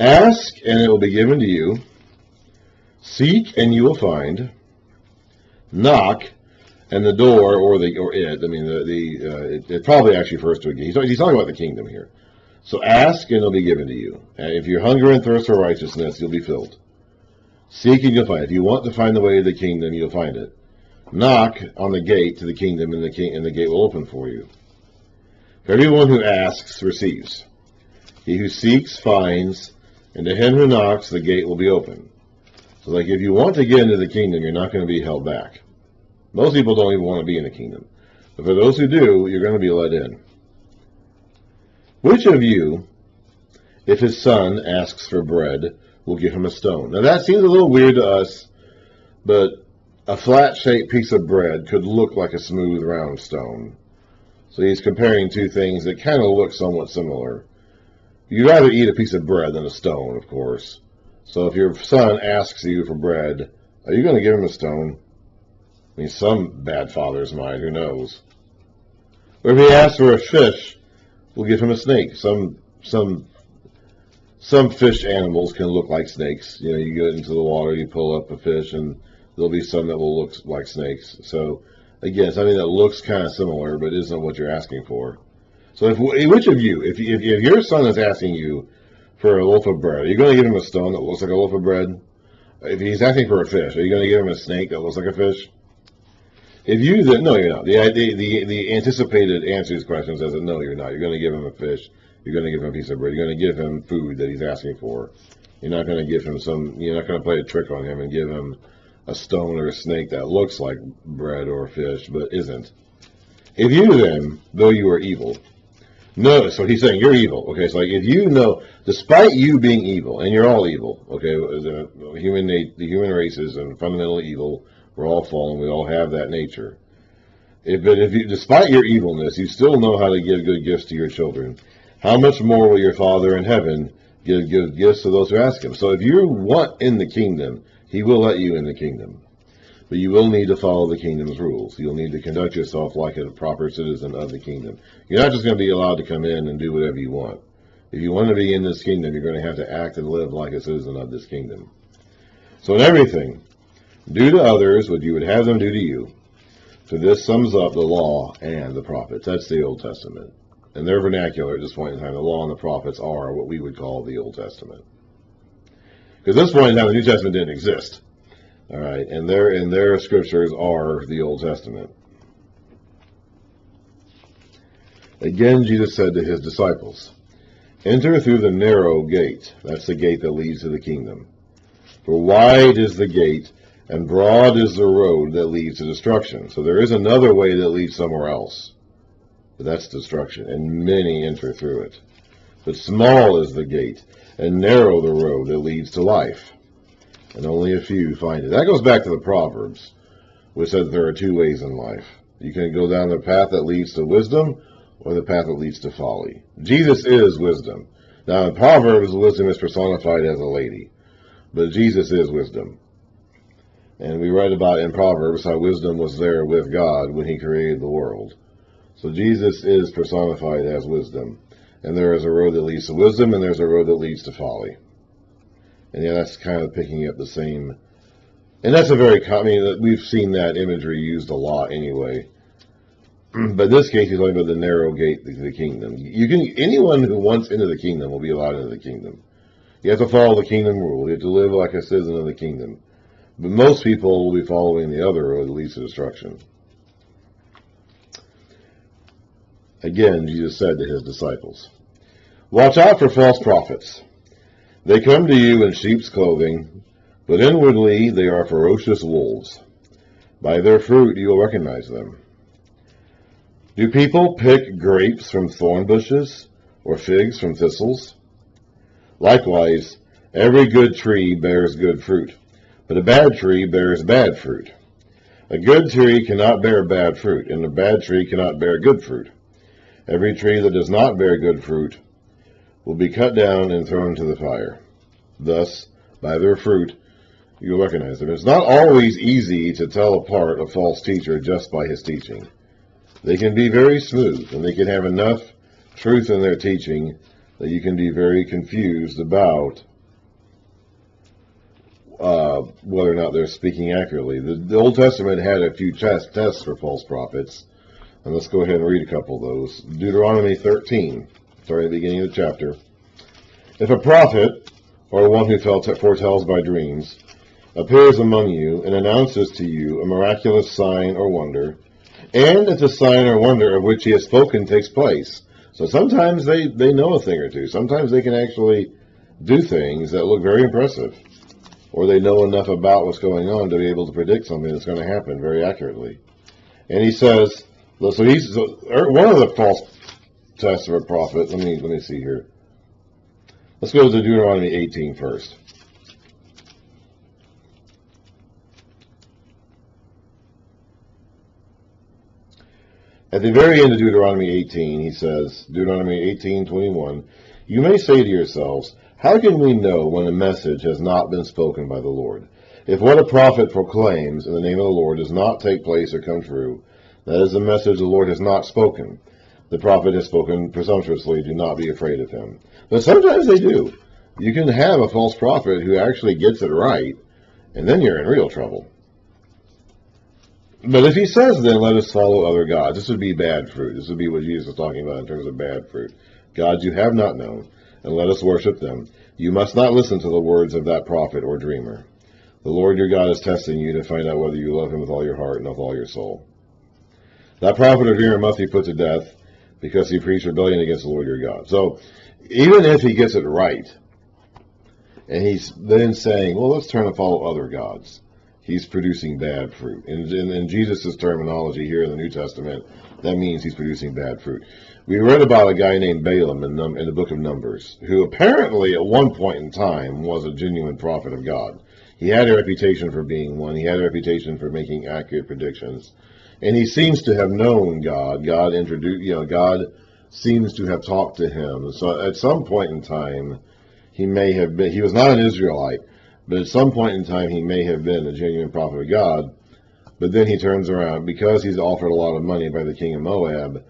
Ask, and it will be given to you. Seek, and you will find. Knock, and the door, or it. I mean, it probably actually refers to a gate. He's talking about the kingdom here. So ask, and it'll be given to you. And if you hunger and thirst for righteousness, you'll be filled. Seek, and you'll find. If you want to find the way to the kingdom, you'll find it. Knock on the gate to the kingdom, and the gate will open for you. For everyone who asks receives. He who seeks finds, and to him who knocks, the gate will be open. So, like, if you want to get into the kingdom, you're not going to be held back. Most people don't even want to be in the kingdom. But for those who do, you're going to be let in. Which of you, if his son asks for bread, will give him a stone? Now, that seems a little weird to us, but a flat-shaped piece of bread could look like a smooth, round stone. So he's comparing two things that kind of look somewhat similar. You'd rather eat a piece of bread than a stone, of course. So if your son asks you for bread, are you going to give him a stone? I mean, some bad fathers might, who knows? Or if he asks for a fish, we'll give him a snake. Some fish animals can look like snakes. You know, you go into the water, you pull up a fish, and there'll be some that will look like snakes. So, again, something that looks kind of similar, but isn't what you're asking for. So, which of you, if your son is asking you for a loaf of bread, are you going to give him a stone that looks like a loaf of bread? If he's asking for a fish, are you going to give him a snake that looks like a fish? If you, no, you're not. The anticipated answer to these questions says that no, you're not. You're going to give him a fish. You're going to give him a piece of bread. You're going to give him food that he's asking for. You're not going to give him you're not going to play a trick on him and give him a stone or a snake that looks like bread or fish, but isn't. If you then, though you are evil, no, so he's saying you're evil. Okay, so like if you know, despite you being evil, and you're all evil, okay, the human race is fundamentally evil. We're all fallen. We all have that nature. If you, despite your evilness, you still know how to give good gifts to your children, how much more will your Father in heaven give good gifts to those who ask him? So if you want in the kingdom, he will let you in the kingdom. But you will need to follow the kingdom's rules. You'll need to conduct yourself like a proper citizen of the kingdom. You're not just going to be allowed to come in and do whatever you want. If you want to be in this kingdom, you're going to have to act and live like a citizen of this kingdom. So in everything, do to others what you would have them do to you. For this sums up the law and the prophets. That's the Old Testament. In their vernacular at this point in time, the law and the prophets are what we would call the Old Testament. Because at this point in time, the New Testament didn't exist. All right, and their scriptures are the Old Testament. Again, Jesus said to his disciples, "Enter through the narrow gate." That's the gate that leads to the kingdom. "For wide is the gate, and broad is the road that leads to destruction." So there is another way that leads somewhere else. But that's destruction, and many enter through it. But small is the gate, and narrow the road that leads to life, and only a few find it. That goes back to the Proverbs, which says there are two ways in life. You can go down the path that leads to wisdom, or the path that leads to folly. Jesus is wisdom. Now in Proverbs, wisdom is personified as a lady, but Jesus is wisdom. And we read about in Proverbs how wisdom was there with God when he created the world. So Jesus is personified as wisdom. And there is a road that leads to wisdom, and there's a road that leads to folly. And yeah, that's kind of picking up the same. And that's a very common, we've seen that imagery used a lot anyway. But in this case, he's talking about the narrow gate to the kingdom. Anyone who wants into the kingdom will be allowed into the kingdom. You have to follow the kingdom rule. You have to live like a citizen of the kingdom. But most people will be following the other road that leads to destruction. Again, Jesus said to his disciples, "Watch out for false prophets. They come to you in sheep's clothing, but inwardly they are ferocious wolves. By their fruit you will recognize them. Do people pick grapes from thorn bushes, or figs from thistles? Likewise, every good tree bears good fruit, but a bad tree bears bad fruit. A good tree cannot bear bad fruit, and a bad tree cannot bear good fruit. Every tree that does not bear good fruit will be cut down and thrown into the fire. Thus, by their fruit, you will recognize them." It's not always easy to tell apart a false teacher just by his teaching. They can be very smooth, and they can have enough truth in their teaching that you can be very confused about whether or not they're speaking accurately. The Old Testament had a few tests for false prophets, and let's go ahead and read a couple of those. Deuteronomy 13, starting at the beginning of the chapter. If a prophet, or one who foretells by dreams, appears among you and announces to you a miraculous sign or wonder, and if the sign or wonder of which he has spoken takes place. So sometimes they know a thing or two. Sometimes they can actually do things that look very impressive, or they know enough about what's going on to be able to predict something that's going to happen very accurately. And he says, one of the false tests of a prophet, let me see here. Let's go to Deuteronomy 18 first. At the very end of Deuteronomy 18, he says, Deuteronomy 18:21, you may say to yourselves, how can we know when a message has not been spoken by the Lord? If what a prophet proclaims in the name of the Lord does not take place or come true, that is a message the Lord has not spoken. The prophet has spoken presumptuously, do not be afraid of him. But sometimes they do. You can have a false prophet who actually gets it right, and then you're in real trouble. But if he says, then let us follow other gods, this would be bad fruit. This would be what Jesus is talking about in terms of bad fruit. Gods you have not known, and let us worship them. You must not listen to the words of that prophet or dreamer. The Lord your God is testing you to find out whether you love him with all your heart and with all your soul. That prophet or dreamer must be put to death because he preached rebellion against the Lord your God. So even if he gets it right, and he's then saying, well, let's turn and follow other gods, he's producing bad fruit. In Jesus' terminology here in the New Testament, that means he's producing bad fruit. We read about a guy named Balaam in the book of Numbers, who apparently at one point in time was a genuine prophet of God. He had a reputation for being one. He had a reputation for making accurate predictions. And he seems to have known God. God seems to have talked to him. So at some point in time, he was not an Israelite, but at some point in time, he may have been a genuine prophet of God. But then he turns around, because he's offered a lot of money by the king of Moab,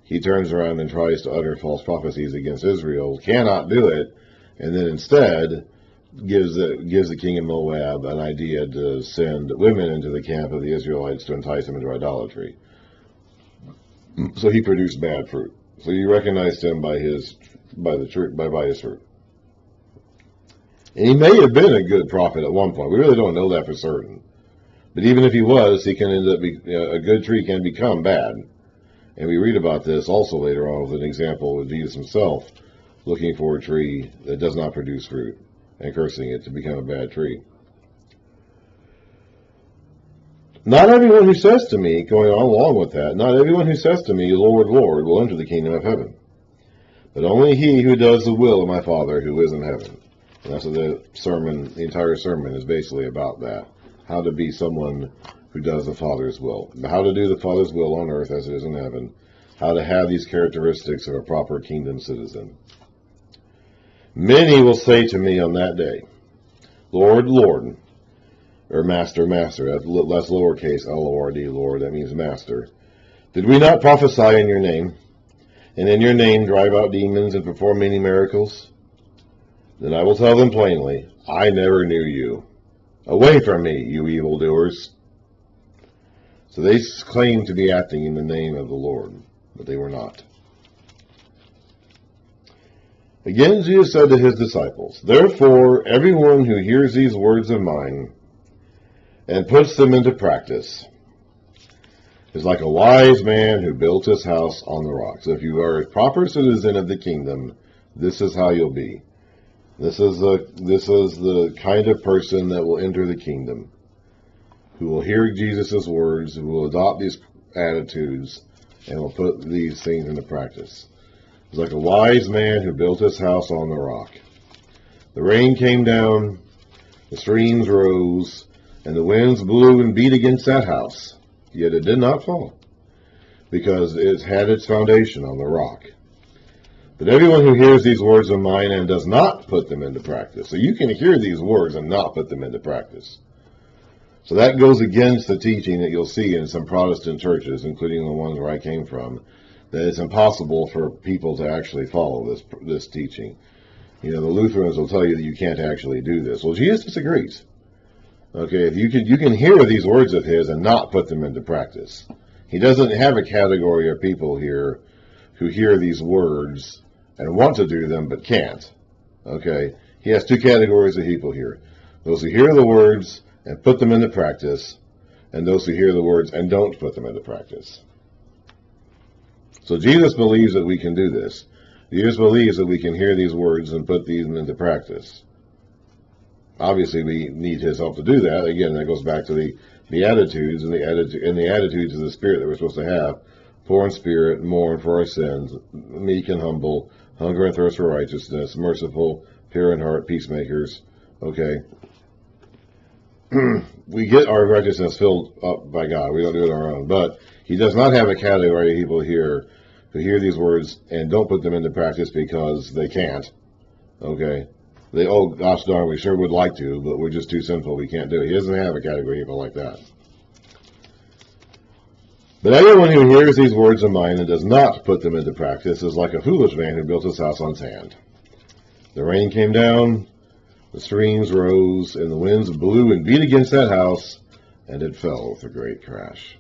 he turns around and tries to utter false prophecies against Israel, cannot do it, and then instead gives the king of Moab an idea to send women into the camp of the Israelites to entice them into idolatry. So he produced bad fruit. So you recognized him by his fruit. And he may have been a good prophet at one point. We really don't know that for certain. But even if he was, he can end up a good tree can become bad. And we read about this also later on with an example of Jesus himself looking for a tree that does not produce fruit and cursing it to become a bad tree. Not everyone who says to me, going on along with that, not everyone who says to me, Lord, Lord, will enter the kingdom of heaven, but only he who does the will of my Father who is in heaven. And that's what the entire sermon is basically about that. How to be someone who does the Father's will. How to do the Father's will on earth as it is in heaven. How to have these characteristics of a proper kingdom citizen. Many will say to me on that day, Lord, Lord, or Master, Master. That's lowercase L-O-R-D, Lord. That means Master. Did we not prophesy in your name, and in your name drive out demons and perform many miracles? Then I will tell them plainly, I never knew you. Away from me, you evildoers. So they claimed to be acting in the name of the Lord, but they were not. Again, Jesus said to his disciples, therefore, everyone who hears these words of mine and puts them into practice is like a wise man who built his house on the rock. So if you are a proper citizen of the kingdom, this is how you'll be. This is the kind of person that will enter the kingdom, who will hear Jesus' words, who will adopt these attitudes, and will put these things into practice. It's like a wise man who built his house on the rock. The rain came down, the streams rose, and the winds blew and beat against that house. Yet it did not fall, because it had its foundation on the rock. But everyone who hears these words of mine and does not put them into practice. So you can hear these words and not put them into practice. So that goes against the teaching that you'll see in some Protestant churches, including the ones where I came from, that it's impossible for people to actually follow this teaching. You know, the Lutherans will tell you that you can't actually do this. Well, Jesus disagrees. Okay, if you can hear these words of his and not put them into practice. He doesn't have a category of people here who hear these words and want to do them but can't. Okay, he has two categories of people here: those who hear the words and put them into practice, and those who hear the words and don't put them into practice. So Jesus believes that we can do this. Jesus believes that we can hear these words and put these into practice. Obviously, we need his help to do that. Again, that goes back to the attitudes and the attitudes of the Spirit that we're supposed to have: poor in spirit, mourn for our sins, meek and humble, hunger and thirst for righteousness, merciful, pure in heart, peacemakers. Okay. We get our righteousness filled up by God. We don't do it on our own. But he does not have a category of people here who hear these words and don't put them into practice because they can't. Okay. They, oh gosh darn, we sure would like to, but we're just too sinful, we can't do it. He doesn't have a category of people like that. But everyone who hears these words of mine and does not put them into practice is like a foolish man who built his house on sand. The rain came down, the streams rose, and the winds blew and beat against that house, and it fell with a great crash.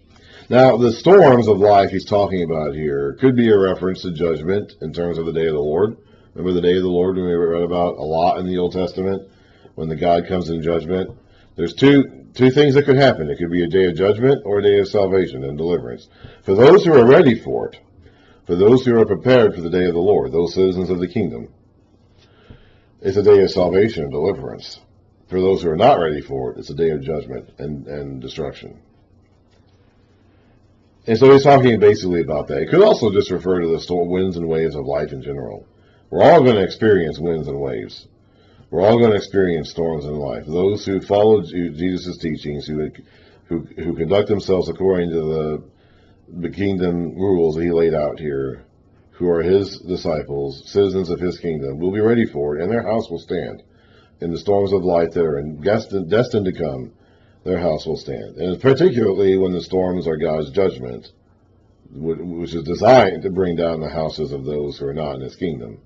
Now, the storms of life he's talking about here could be a reference to judgment in terms of the day of the Lord. Remember the day of the Lord when we read about a lot in the Old Testament, when the God comes in judgment? There's two things that could happen. It could be a day of judgment or a day of salvation and deliverance. For those who are ready for it, for those who are prepared for the day of the Lord, those citizens of the kingdom, it's a day of salvation and deliverance. For those who are not ready for it, it's a day of judgment and destruction. And so he's talking basically about that. It could also just refer to the winds and waves of life in general. We're all going to experience winds and waves. We're all going to experience storms in life. Those who follow Jesus' teachings, who conduct themselves according to the kingdom rules that he laid out here, who are his disciples, citizens of his kingdom, will be ready for it, and their house will stand. In the storms of life that are destined to come, their house will stand. And particularly when the storms are God's judgment, which is designed to bring down the houses of those who are not in his kingdom.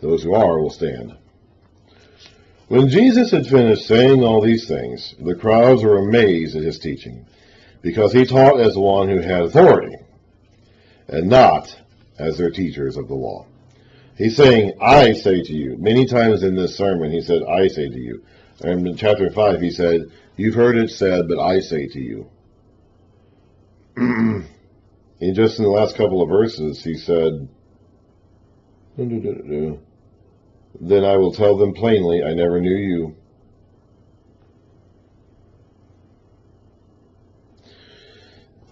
Those who are will stand. When Jesus had finished saying all these things, the crowds were amazed at his teaching, because he taught as one who had authority, and not as their teachers of the law. He's saying, I say to you. Many times in this sermon he said, I say to you. And in chapter 5 he said, you've heard it said, but I say to you. And just in the last couple of verses he said, then I will tell them plainly, I never knew you.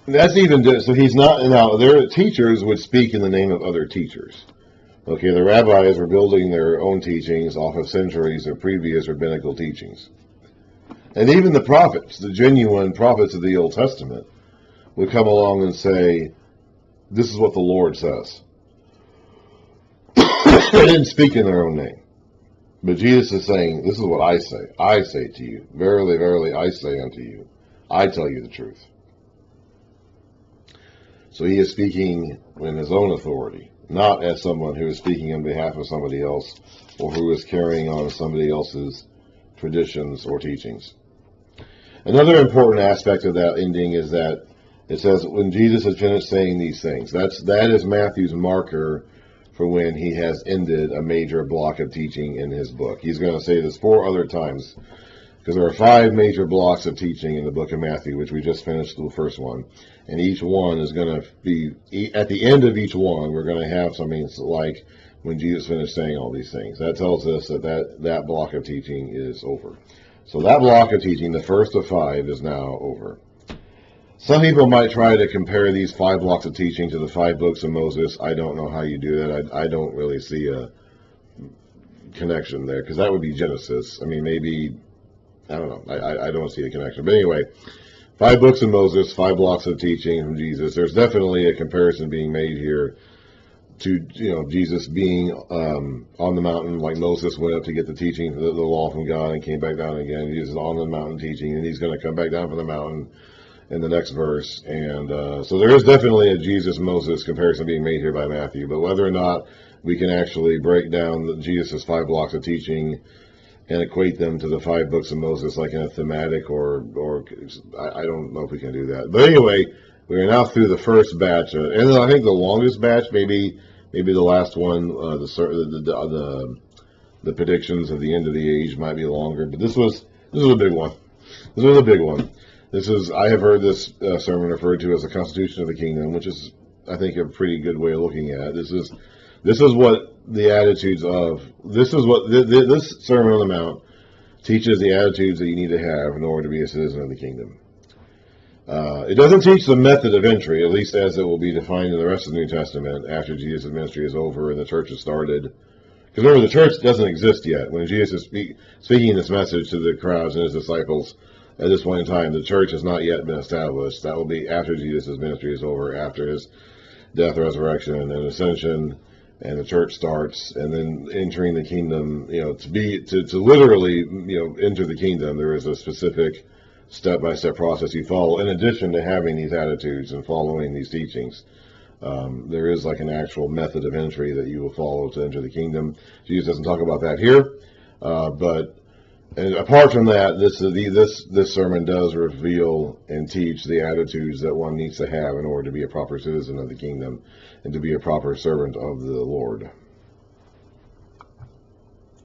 That's even, so he's not, now their teachers would speak in the name of other teachers. Okay, the rabbis were building their own teachings off of centuries of previous rabbinical teachings. And even the prophets, the genuine prophets of the Old Testament, would come along and say, this is what the Lord says. They didn't speak in their own name. But Jesus is saying, this is what I say. I say to you, verily, verily, I say unto you, I tell you the truth. So he is speaking in his own authority, not as someone who is speaking on behalf of somebody else or who is carrying on somebody else's traditions or teachings. Another important aspect of that ending is that it says, when Jesus had finished saying these things, that is Matthew's marker for when he has ended a major block of teaching in his book. He's going to say this 4 other times, because there are 5 major blocks of teaching in the book of Matthew, which we just finished the first one. And each one is going to be, at the end of each one, we're going to have something like when Jesus finished saying all these things. That tells us that block of teaching is over. So that block of teaching, the first of 5, is now over. Some people might try to compare these 5 blocks of teaching to the 5 books of Moses. I don't know how you do that. I don't really see a connection there, because that would be Genesis. I mean, maybe, I don't know. I don't see a connection. But anyway, 5 books of Moses, 5 blocks of teaching from Jesus. There's definitely a comparison being made here to, Jesus being on the mountain, like Moses went up to get the teaching, the law from God, and came back down again. Jesus is on the mountain teaching, and he's going to come back down from the mountain in the next verse. And so there is definitely a Jesus-Moses comparison being made here by Matthew. But whether or not we can actually break down Jesus' 5 blocks of teaching and equate them to the 5 books of Moses, like in a thematic, or I don't know if we can do that. But anyway, we are now through the first batch, and I think the longest batch, maybe the last one, the predictions of the end of the age might be longer, but this was a big one. This was a big one. I have heard this sermon referred to as the Constitution of the Kingdom, which is, I think, a pretty good way of looking at it. This is what the attitudes of, this Sermon on the Mount teaches the attitudes that you need to have in order to be a citizen of the kingdom. It doesn't teach the method of entry, at least as it will be defined in the rest of the New Testament after Jesus' ministry is over and the church has started. Because remember, the church doesn't exist yet. When Jesus is speaking this message to the crowds and his disciples, at this point in time, the church has not yet been established. That will be after Jesus' ministry is over, after his death, resurrection, and ascension, and the church starts, and then entering the kingdom. To literally, enter the kingdom, there is a specific step-by-step process you follow, in addition to having these attitudes and following these teachings. There is like an actual method of entry that you will follow to enter the kingdom. Jesus doesn't talk about that here, and apart from that, this sermon does reveal and teach the attitudes that one needs to have in order to be a proper citizen of the kingdom and to be a proper servant of the Lord.